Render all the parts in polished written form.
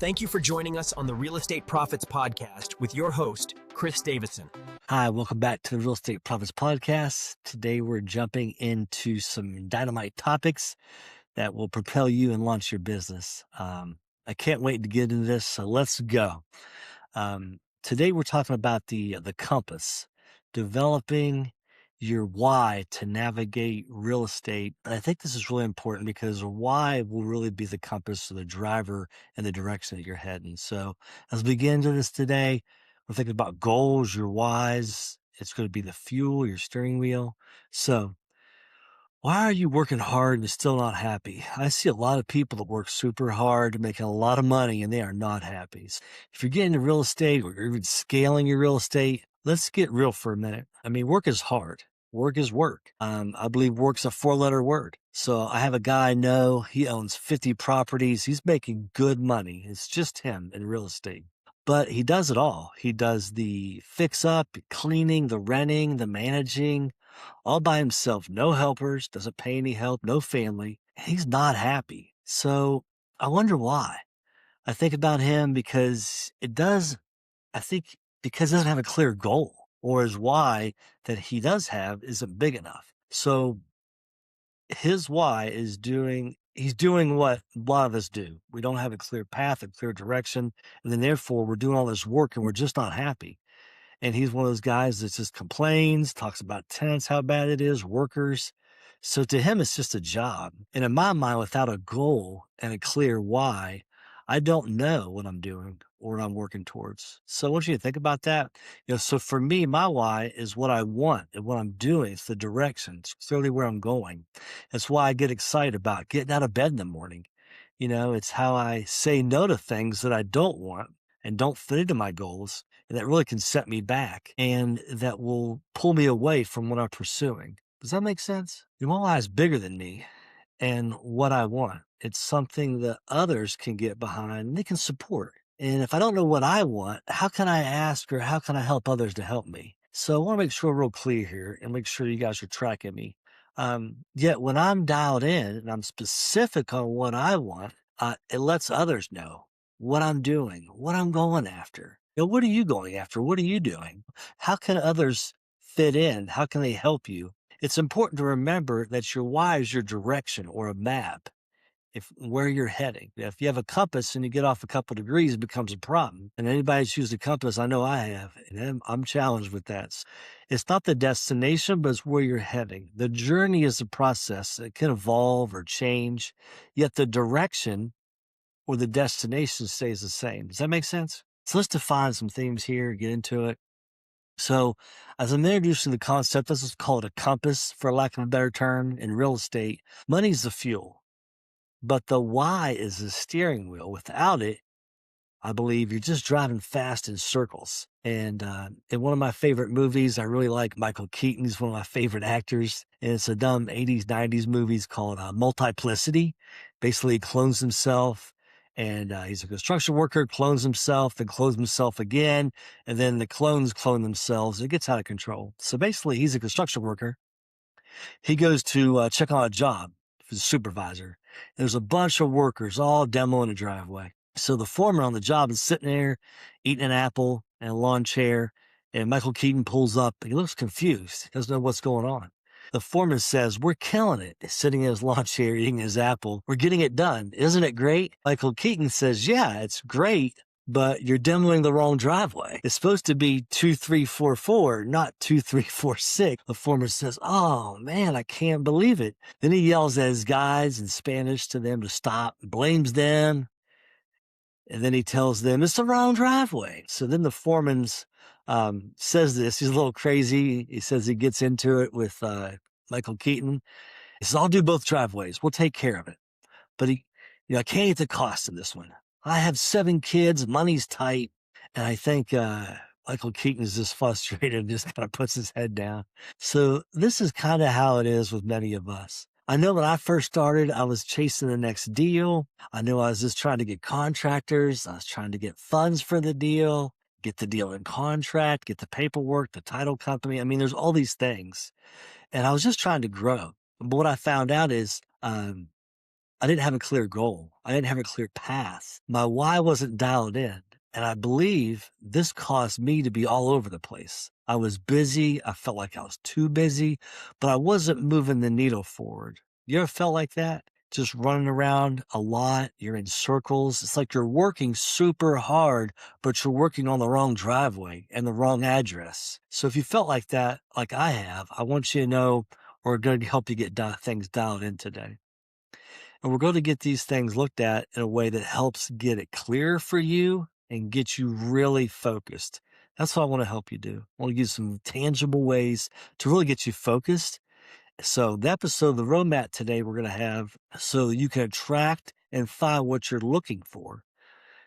Thank you for joining us on the Real Estate Profits Podcast with your host, Chris Davison. Hi, welcome back to the Real Estate Profits Podcast. Today we're jumping into some dynamite topics that will propel you and launch your business. I can't wait to get into this, so let's go. Today we're talking about the compass, developing your why to navigate real estate. And I think this is really important because why will really be the compass or the driver in the direction that you're heading. So as we get into this today, we're thinking about goals, your whys. It's going to be the fuel, your steering wheel. So why are you working hard and still not happy? I see a lot of people that work super hard, making a lot of money, and they are not happy. If you're getting into real estate or you're even scaling your real estate, let's get real for a minute. I mean, work is hard. Work is work. I believe work's a 4-letter word. So I have a guy I know, he owns 50 properties. He's making good money. It's just him in real estate. But he does it all. He does the fix up, cleaning, the renting, the managing, all by himself, no helpers, doesn't pay any help, no family. He's not happy. So I wonder why. I think about him because I think because he doesn't have a clear goal, or his why that he does have isn't big enough. So his why is he's doing what a lot of us do. We don't have a clear path, a clear direction. And then therefore we're doing all this work and we're just not happy. And he's one of those guys that just complains, talks about tenants, how bad it is, workers. So to him, it's just a job. And in my mind, without a goal and a clear why, I don't know what I'm doing or what I'm working towards. So I want you to think about that. So for me, my why is what I want and what I'm doing. It's the direction. It's clearly where I'm going. That's why I get excited about getting out of bed in the morning. It's how I say no to things that I don't want and don't fit into my goals. And that really can set me back and that will pull me away from what I'm pursuing. Does that make sense? My why is bigger than me and what I want. It's something that others can get behind and they can support. And if I don't know what I want, how can I ask or how can I help others to help me? So I want to make sure we're real clear here and make sure you guys are tracking me. Yet when I'm dialed in and I'm specific on what I want, it lets others know what I'm doing, what I'm going after. What are you going after? What are you doing? How can others fit in? How can they help you? It's important to remember that your why is your direction or a map. Where you're heading. If you have a compass and you get off a couple degrees, it becomes a problem. And anybody who's used a compass, I know I have, and I'm challenged with that. It's not the destination, but it's where you're heading. The journey is a process. It can evolve or change, yet the direction or the destination stays the same. Does that make sense? So let's define some themes here, get into it. So as I'm introducing the concept, let's just call it a compass, for lack of a better term, in real estate. Money's the fuel. But the why is the steering wheel. Without it, I believe you're just driving fast in circles. And in one of my favorite movies, I really like Michael Keaton. He's one of my favorite actors. And it's a dumb 80s, 90s movie called Multiplicity. Basically, he clones himself. And he's a construction worker, clones himself, then clones himself again. And then the clones clone themselves. It gets out of control. So basically, he's a construction worker. He goes to check on a job. He's a supervisor. There's a bunch of workers all demoing a driveway. So the foreman on the job is sitting there eating an apple in a lawn chair, and Michael Keaton pulls up. He looks confused. He doesn't know what's going on. The foreman says, "We're killing it." He's sitting in his lawn chair eating his apple. "We're getting it done. Isn't it great?" Michael Keaton says, "Yeah, it's great, but you're demoing the wrong driveway. It's supposed to be 2344, not 2346. The foreman says, "Oh man, I can't believe it." Then he yells at his guys in Spanish to them to stop, blames them. And then he tells them it's the wrong driveway. So then the foreman's says this. He's a little crazy. He says he gets into it with Michael Keaton. He says, "I'll do both driveways. We'll take care of it." But I can't eat the cost of this one. I have 7 kids, money's tight. And I think Michael Keaton is just frustrated and just kind of puts his head down. So this is kind of how it is with many of us. I know when I first started, I was chasing the next deal. I knew I was just trying to get contractors. I was trying to get funds for the deal, get the deal in contract, get the paperwork, the title company. I mean, there's all these things. And I was just trying to grow. But what I found out is I didn't have a clear goal. I didn't have a clear path. My why wasn't dialed in. And I believe this caused me to be all over the place. I was busy. I felt like I was too busy, but I wasn't moving the needle forward. You ever felt like that? Just running around a lot. You're in circles. It's like you're working super hard, but you're working on the wrong driveway and the wrong address. So if you felt like that, like I have, I want you to know we're going to help you get things dialed in today. And we're going to get these things looked at in a way that helps get it clear for you and get you really focused. That's what I want to help you do. I want to give you some tangible ways to really get you focused. So the episode, the roadmap today, we're going to have so that you can attract and find what you're looking for.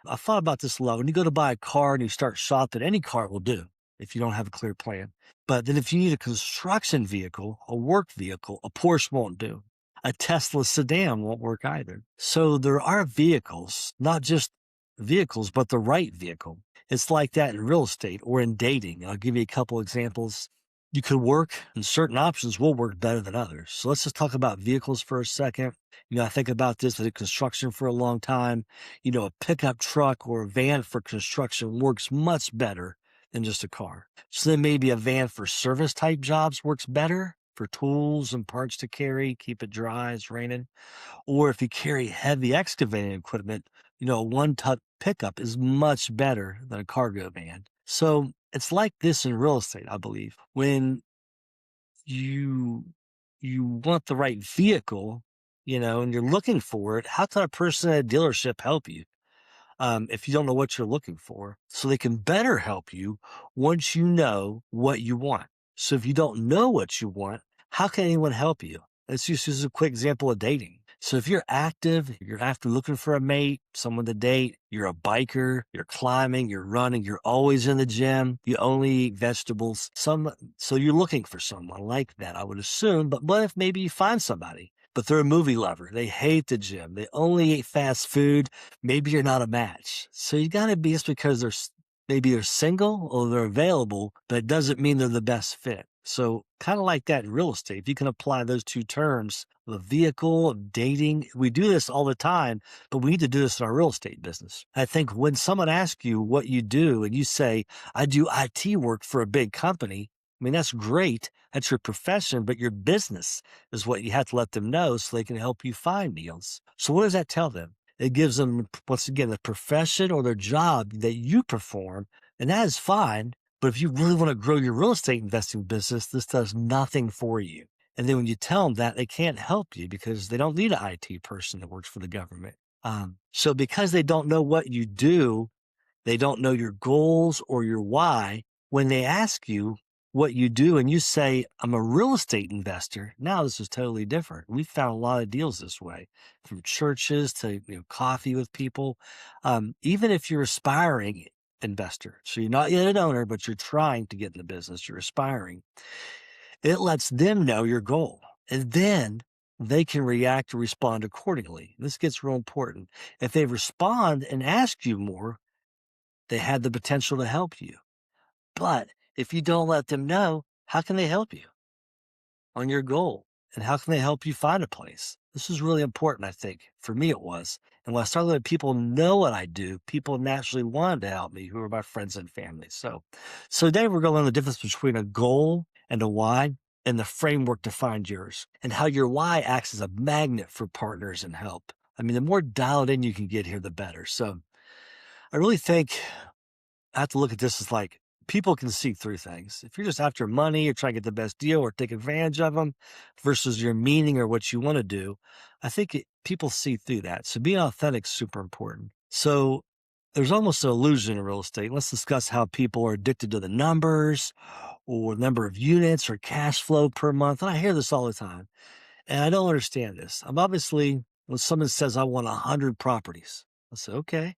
I thought about this a lot. When you go to buy a car and you start shopping, any car will do if you don't have a clear plan. But then if you need a construction vehicle, a work vehicle, a Porsche won't do. A Tesla sedan won't work either. So there are vehicles, not just vehicles, but the right vehicle. It's like that in real estate or in dating. I'll give you a couple examples. You could work, and certain options will work better than others. So let's just talk about vehicles for a second. I think about this. I did construction for a long time. A pickup truck or a van for construction works much better than just a car. So then maybe a van for service type jobs works better for tools and parts to carry, keep it dry, it's raining. Or if you carry heavy excavating equipment, a one-ton pickup is much better than a cargo van. So it's like this in real estate, I believe. When you want the right vehicle, and you're looking for it, how can a person at a dealership help you? If you don't know what you're looking for, so they can better help you once you know what you want. So if you don't know what you want, how can anyone help you? Let's just use a quick example of dating. So if you're after looking for a mate, someone to date, you're a biker, you're climbing, you're running, you're always in the gym, you only eat vegetables, so you're looking for someone like that, I would assume. But what if maybe you find somebody, but they're a movie lover, they hate the gym, they only eat fast food? Maybe you're not a match. So you got to be, it's because maybe they're single or they're available, but it doesn't mean they're the best fit. So kind of like that in real estate, if you can apply those two terms, the vehicle of dating, we do this all the time, but we need to do this in our real estate business. I think when someone asks you what you do and you say, I do IT work for a big company, I mean, that's great. That's your profession, but your business is what you have to let them know so they can help you find deals. So what does that tell them? It gives them, once again, the profession or their job that you perform, and that is fine. But if you really want to grow your real estate investing business, this does nothing for you. And then when you tell them that, they can't help you because they don't need an IT person that works for the government. So because they don't know what you do, they don't know your goals or your why. When they ask you what you do and you say, I'm a real estate investor, now this is totally different. We've found a lot of deals this way, from churches to coffee with people. Even if you're aspiring investor, so you're not yet an owner, but you're trying to get in the business, you're aspiring, it lets them know your goal. And then they can react or respond accordingly. This gets real important. If they respond and ask you more, they had the potential to help you. But if you don't let them know, how can they help you on your goal? And how can they help you find a place? This is really important, I think. For me, it was. And when I started letting people know what I do, people naturally wanted to help me, who are my friends and family. So today we're going to learn the difference between a goal and a why, and the framework to find yours, and how your why acts as a magnet for partners and help. I mean, the more dialed in you can get here, the better. So I really think I have to look at this as like people can see through things. If you're just after money or trying to get the best deal or take advantage of them versus your meaning or what you want to do, I think people see through that. So being authentic is super important. So there's almost an illusion in real estate. Let's discuss how people are addicted to the numbers or number of units or cash flow per month. And I hear this all the time. And I don't understand this. I'm obviously, when someone says, I want 100 properties, I say, okay.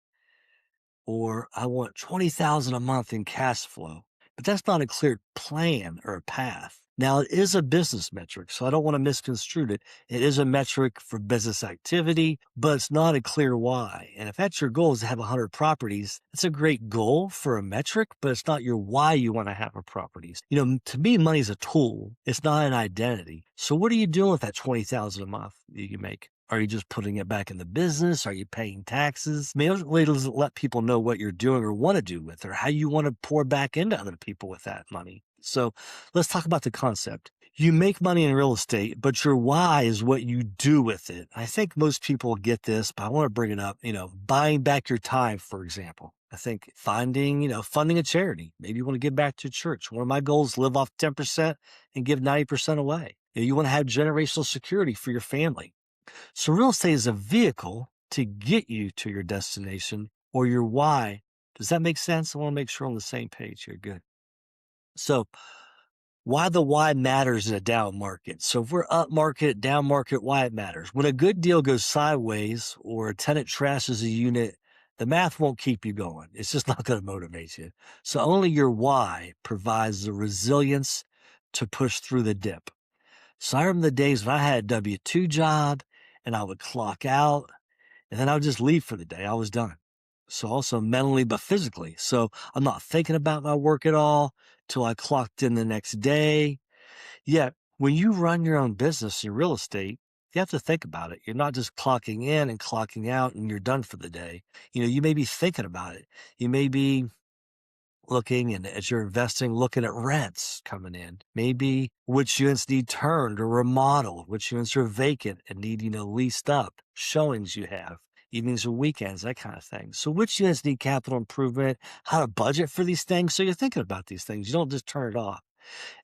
Or I want 20,000 a month in cash flow. But that's not a clear plan or a path. Now, it is a business metric, so I don't want to misconstrue it. It is a metric for business activity, but it's not a clear why. And if that's your goal is to have 100 properties, it's a great goal for a metric, but it's not your why you want to have a properties. To me, money is a tool. It's not an identity. So what are you doing with that 20,000 a month that you make? Are you just putting it back in the business? Are you paying taxes? Mainly doesn't let people know what you're doing or want to do with it, or how you want to pour back into other people with that money. So let's talk about the concept. You make money in real estate, but your why is what you do with it. I think most people get this, but I want to bring it up. Buying back your time, for example. I think funding a charity. Maybe you want to give back to church. One of my goals is live off 10% and give 90% away. You want to have generational security for your family. So real estate is a vehicle to get you to your destination or your why. Does that make sense? I want to make sure we're on the same page here. Good. So why the why matters in a down market. So if we're up market, down market, why it matters. When a good deal goes sideways or a tenant trashes a unit, the math won't keep you going. It's just not going to motivate you. So only your why provides the resilience to push through the dip. So I remember the days when I had a W-2 job and I would clock out and then I would just leave for the day. I was done. So also mentally, but physically. So I'm not thinking about my work at all till I clocked in the next day. Yet when you run your own business in real estate, you have to think about it. You're not just clocking in and clocking out and you're done for the day. You may be thinking about it. You may be looking, and as you're investing, looking at rents coming in, maybe which units need turned or remodeled, which units are vacant and need, leased up, showings you have, evenings or weekends, that kind of thing. So which units need capital improvement, how to budget for these things. So you're thinking about these things. You don't just turn it off.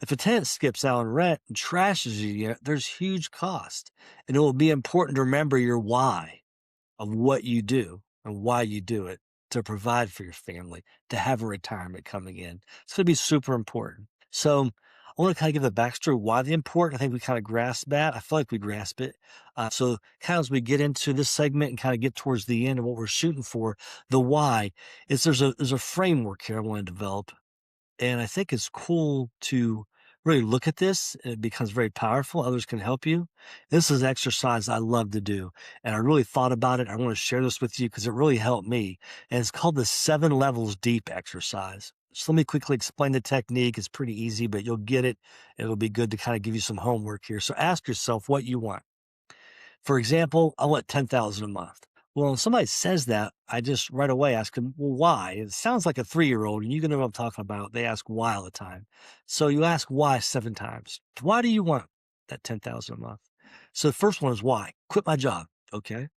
If a tenant skips out on rent and trashes your unit, there's huge cost. And it will be important to remember your why of what you do and why you do it, to provide for your family, to have a retirement coming in. It's going to be super important. So I want to kind of give the backstory why the important. I think we kind of grasp that. I feel like we grasp it. So kind of as we get into this segment and kind of get towards the end of what we're shooting for, the why is there's a framework here I want to develop. And I think it's cool to really look at this. It becomes very powerful. Others can help you. This is an exercise I love to do. And I really thought about it. I want to share this with you because it really helped me. And it's called the 7 levels deep exercise. So let me quickly explain the technique. It's pretty easy, but you'll get it. It'll be good to kind of give you some homework here. So ask yourself what you want. For example, I want 10,000 a month. Well, when somebody says that, I just right away ask them, well, why? It sounds like a 3-year-old, and you know what I'm talking about. They ask why all the time. So you ask why 7 times. Why do you want that 10,000 a month? So the first one is why? Quit my job. Okay.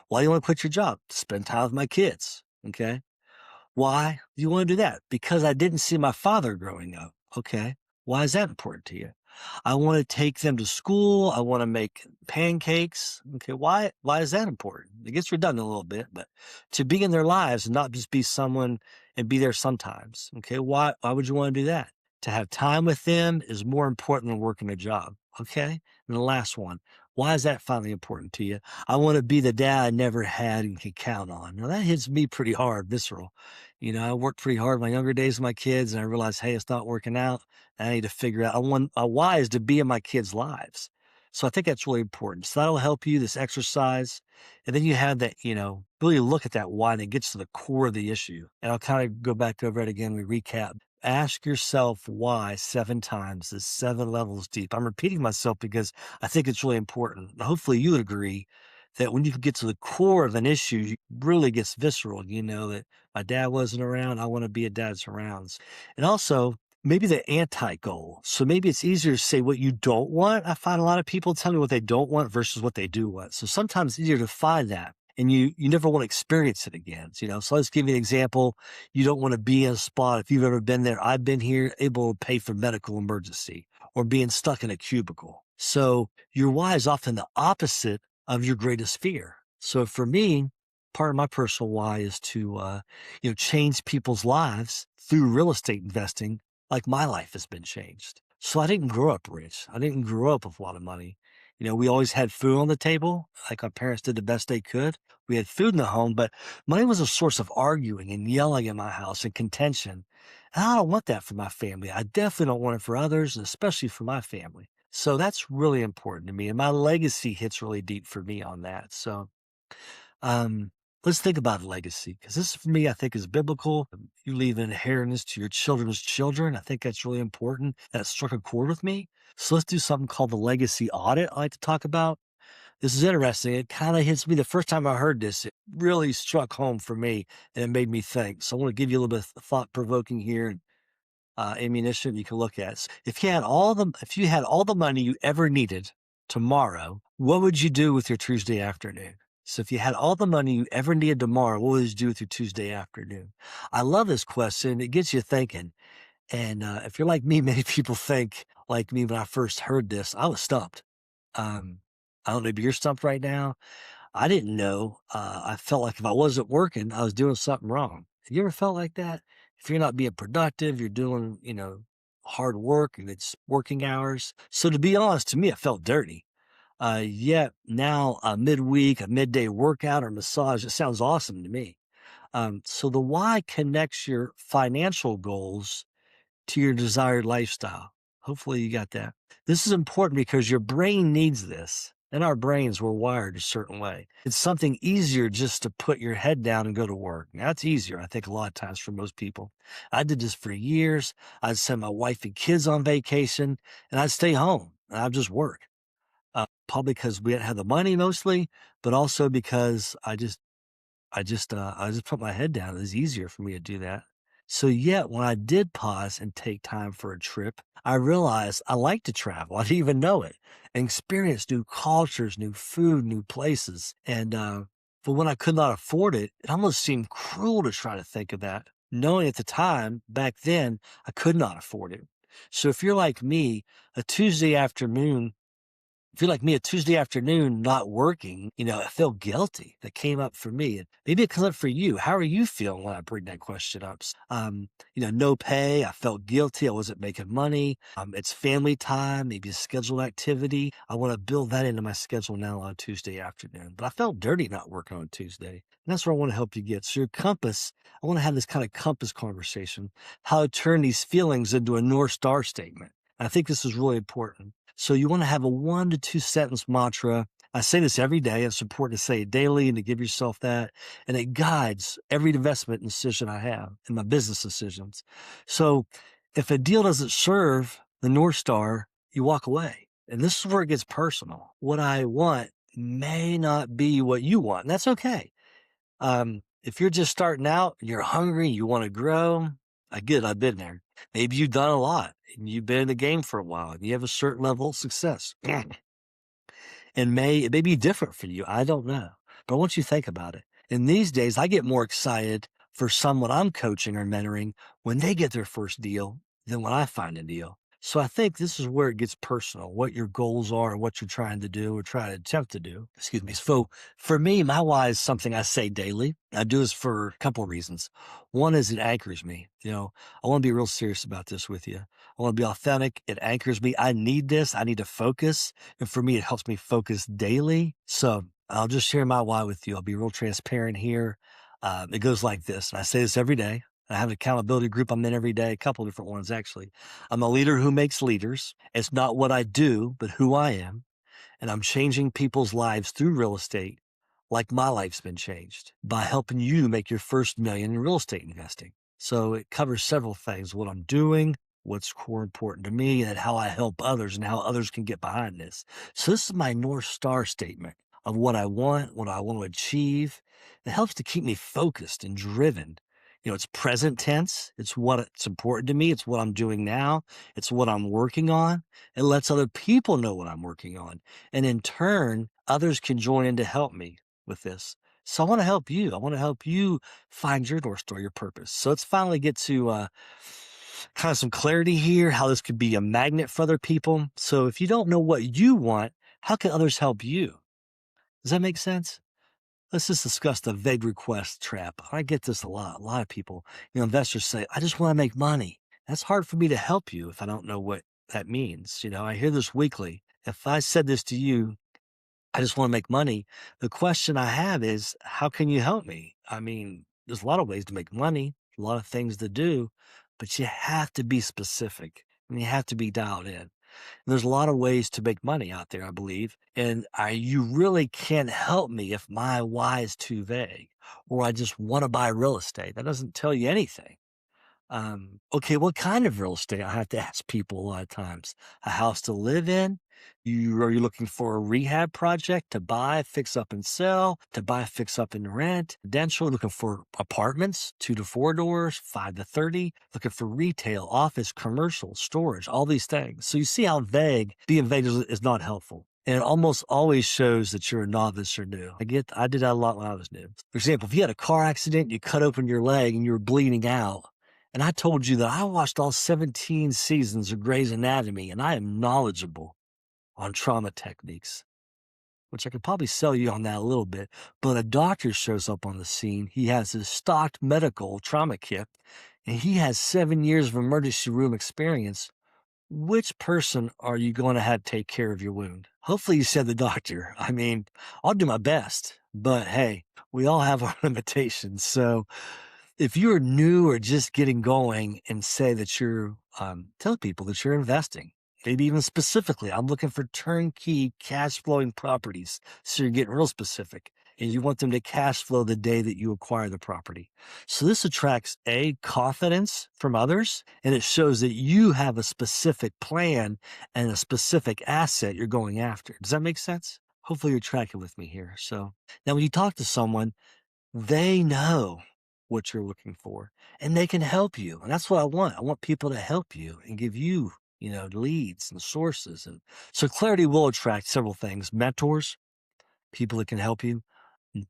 Why do you want to quit your job? To spend time with my kids. Okay. Why do you want to do that? Because I didn't see my father growing up. Okay. Why is that important to you? I want to take them to school. I want to make pancakes. Okay. Why is that important? It gets redundant a little bit, but to be in their lives and not just be someone and be there sometimes. Okay. Why would you want to do that? To have time with them is more important than working a job. Okay. And the last one, why is that finally important to you? I want to be the dad I never had and can count on. Now that hits me pretty hard, visceral. I worked pretty hard my younger days with my kids, and I realized, hey, it's not working out. I need to figure out. I want a why is to be in my kids' lives. So I think that's really important. So that'll help you, this exercise. And then you have that, really look at that why, and it gets to the core of the issue. And I'll kind of go back over it again. We recap. Ask yourself why 7 times, is 7 levels deep. I'm repeating myself because I think it's really important. Hopefully you would agree that when you can get to the core of an issue, it really gets visceral. That my dad wasn't around. I want to be a dad surrounds. And also maybe the anti-goal. So maybe it's easier to say what you don't want. I find a lot of people tell me what they don't want versus what they do want. So sometimes it's easier to find that. And you never want to experience it again. So let's give you an example. You don't want to be in a spot, if you've ever been there, I've been here, able to pay for medical emergency or being stuck in a cubicle. So your why is often the opposite of your greatest fear. So for me, part of my personal why is to, change people's lives through real estate investing, like my life has been changed. So I didn't grow up rich. I didn't grow up with a lot of money. We always had food on the table. Like our parents did the best they could. We had food in the home, but money was a source of arguing and yelling in my house and contention. And I don't want that for my family. I definitely don't want it for others, and especially for my family. So that's really important to me. And my legacy hits really deep for me on that. So, um, let's think about legacy, because this for me, I think is biblical. You leave an inheritance to your children's children. I think that's really important. That struck a chord with me. So let's do something called the legacy audit I like to talk about. This is interesting. It kind of hits me the first time I heard this. It really struck home for me and it made me think. So I want to give you a little bit of thought provoking here and ammunition you can look at. If you had all the money you ever needed tomorrow, what would you do with your Tuesday afternoon? So if you had all the money you ever needed tomorrow, what would you do with your Tuesday afternoon? I love this question. It gets you thinking. And if you're like me, many people think like me when I first heard this, I was stumped. Um, I don't know if you're stumped right now. I didn't know. I felt like if I wasn't working, I was doing something wrong. Have you ever felt like that? If you're not being productive, you're doing, hard work and it's working hours. So to be honest, to me, it felt dirty. Yet now a midweek, a midday workout or massage, it sounds awesome to me. So the why connects your financial goals to your desired lifestyle. Hopefully you got that. This is important because your brain needs this. And our brains were wired a certain way. It's something easier just to put your head down and go to work. Now, that's easier, I think, a lot of times for most people. I did this for years. I'd send my wife and kids on vacation, and I'd stay home and I'd just work. Probably because we didn't have the money mostly, but also because I just put my head down. It was easier for me to do that. So yet when I did pause and take time for a trip, I realized I like to travel. I didn't even know it and experience new cultures, new food, new places. And, but when I could not afford it, it almost seemed cruel to try to think of that, knowing at the time back then I could not afford it. So if you're like me, a Tuesday afternoon if you're like me, a Tuesday afternoon not working, I feel guilty. That came up for me. And maybe it comes up for you. How are you feeling when I bring that question up? No pay. I felt guilty. I wasn't making money. It's family time, maybe a scheduled activity. I want to build that into my schedule now on Tuesday afternoon. But I felt dirty not working on Tuesday. And that's where I want to help you get. So your compass, I want to have this kind of compass conversation, how to turn these feelings into a North Star statement. I think this is really important. So you want to have a 1 to 2 sentence mantra. I say this every day. It's important to say it daily and to give yourself that. And it guides every investment decision I have in my business decisions. So if a deal doesn't serve the North Star, you walk away. And this is where it gets personal. What I want may not be what you want. And that's okay. If you're just starting out, you're hungry, you want to grow, I get it, I've been there. Maybe you've done a lot and you've been in the game for a while and you have a certain level of success. And it may be different for you. I don't know. But I want you to think about it. In these days, I get more excited for someone I'm coaching or mentoring when they get their first deal than when I find a deal. So I think this is where it gets personal, what your goals are and what you're trying to do or try to attempt to do. Excuse me. So for me, my why is something I say daily. I do this for a couple of reasons. One is it anchors me. I want to be real serious about this with you. I want to be authentic. It anchors me. I need this. I need to focus. And for me, it helps me focus daily. So I'll just share my why with you. I'll be real transparent here. It goes like this. And I say this every day. I have an accountability group I'm in every day, a couple of different ones, actually. I'm a leader who makes leaders. It's not what I do, but who I am. And I'm changing people's lives through real estate like my life's been changed by helping you make your first million in real estate investing. So it covers several things, what I'm doing, what's core important to me, and how I help others and how others can get behind this. So this is my North Star statement of what I want to achieve. It helps to keep me focused and driven. It's present tense. It's important to me. It's what I'm doing now. It's what I'm working on. It lets other people know what I'm working on. And in turn, others can join in to help me with this. So I want to help you. I want to help you find your North Star, your purpose. So let's finally get to kind of some clarity here, how this could be a magnet for other people. So if you don't know what you want, how can others help you? Does that make sense? Let's just discuss the vague request trap. I get this a lot. A lot of people, investors say, I just want to make money. That's hard for me to help you if I don't know what that means. I hear this weekly. If I said this to you, I just want to make money. The question I have is, how can you help me? I mean, there's a lot of ways to make money, a lot of things to do, but you have to be specific and you have to be dialed in. There's a lot of ways to make money out there, I believe. And you really can't help me if my why is too vague or I just want to buy real estate. That doesn't tell you anything. Okay, what kind of real estate? I have to ask people a lot of times. A house to live in, Are you looking for a rehab project to buy, fix up and sell, to buy, fix up and rent? Residential, looking for apartments, 2 to 4 doors, 5 to 30, looking for retail, office, commercial, storage, all these things. So you see how being vague is not helpful. And it almost always shows that you're a novice or new. I did that a lot when I was new. For example, if you had a car accident, you cut open your leg and you were bleeding out, and I told you that I watched all 17 seasons of Grey's Anatomy and I am knowledgeable on trauma techniques, which I could probably sell you on that a little bit. But a doctor shows up on the scene. He has his stocked medical trauma kit, and he has 7 years of emergency room experience. Which person are you going to have take care of your wound? Hopefully you said the doctor. I mean, I'll do my best, but hey, we all have our limitations. So if you're new or just getting going and say that tell people that you're investing, maybe even specifically, I'm looking for turnkey cash flowing properties. So you're getting real specific and you want them to cash flow the day that you acquire the property. So this attracts confidence from others, and it shows that you have a specific plan and a specific asset you're going after. Does that make sense? Hopefully you're tracking with me here. So now when you talk to someone, they know what you're looking for and they can help you. And that's what I want. I want people to help you and give you, leads and sources. And so clarity will attract several things: mentors, people that can help you,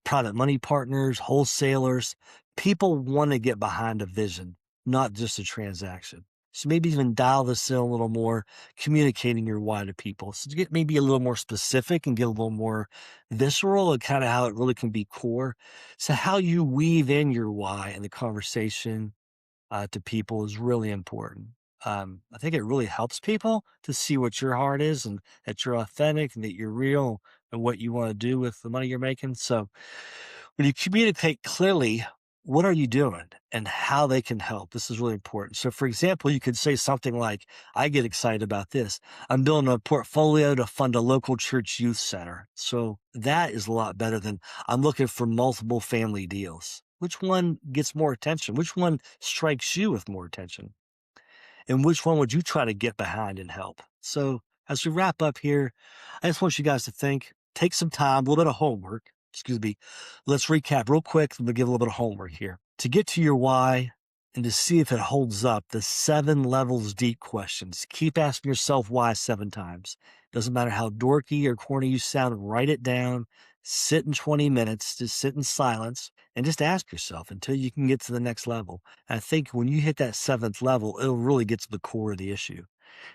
private money partners, wholesalers. People want to get behind a vision, not just a transaction. So maybe even dial this in a little more, communicating your why to people. So to get maybe a little more specific and get a little more visceral and kind of how it really can be core. So how you weave in your why in the conversation to people is really important. I think it really helps people to see what your heart is and that you're authentic and that you're real and what you want to do with the money you're making. So when you communicate clearly, what are you doing and how they can help? This is really important. So, for example, you could say something like, I get excited about this. I'm building a portfolio to fund a local church youth center. So that is a lot better than I'm looking for multiple family deals. Which one gets more attention? Which one strikes you with more attention? And which one would you try to get behind and help? So as we wrap up here, I just want you guys to take some time, a little bit of homework. Excuse me. Let's recap real quick. We'll give a little bit of homework here. To get to your why and to see if it holds up, the 7 levels deep questions. Keep asking yourself why 7 times. Doesn't matter how dorky or corny you sound, write it down. Sit in 20 minutes, just sit in silence and just ask yourself until you can get to the next level. And I think when you hit that 7th level, it'll really get to the core of the issue.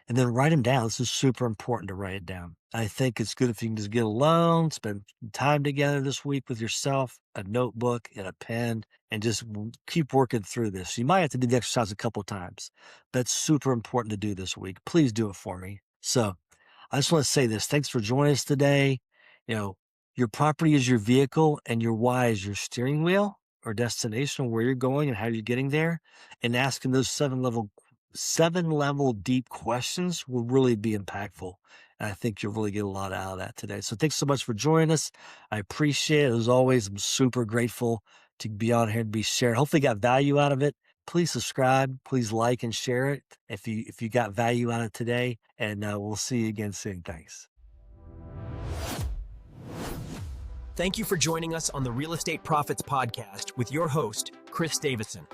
And then write them down. This is super important to write it down. I think it's good if you can just get alone, spend time together this week with yourself, a notebook and a pen, and just keep working through this. You might have to do the exercise a couple of times, but it's super important to do this week. Please do it for me. So I just want to say this. Thanks for joining us today. Your property is your vehicle and your why is your steering wheel or destination, where you're going and how you're getting there. And asking those 7 level deep questions will really be impactful. And I think you'll really get a lot out of that today. So thanks so much for joining us. I appreciate it. As always, I'm super grateful to be on here and be shared. Hopefully you got value out of it. Please subscribe, please like and share it if you got value out of it today. And we'll see you again soon. Thanks. Thank you for joining us on the Real Estate Profits Podcast with your host, Chris Davison.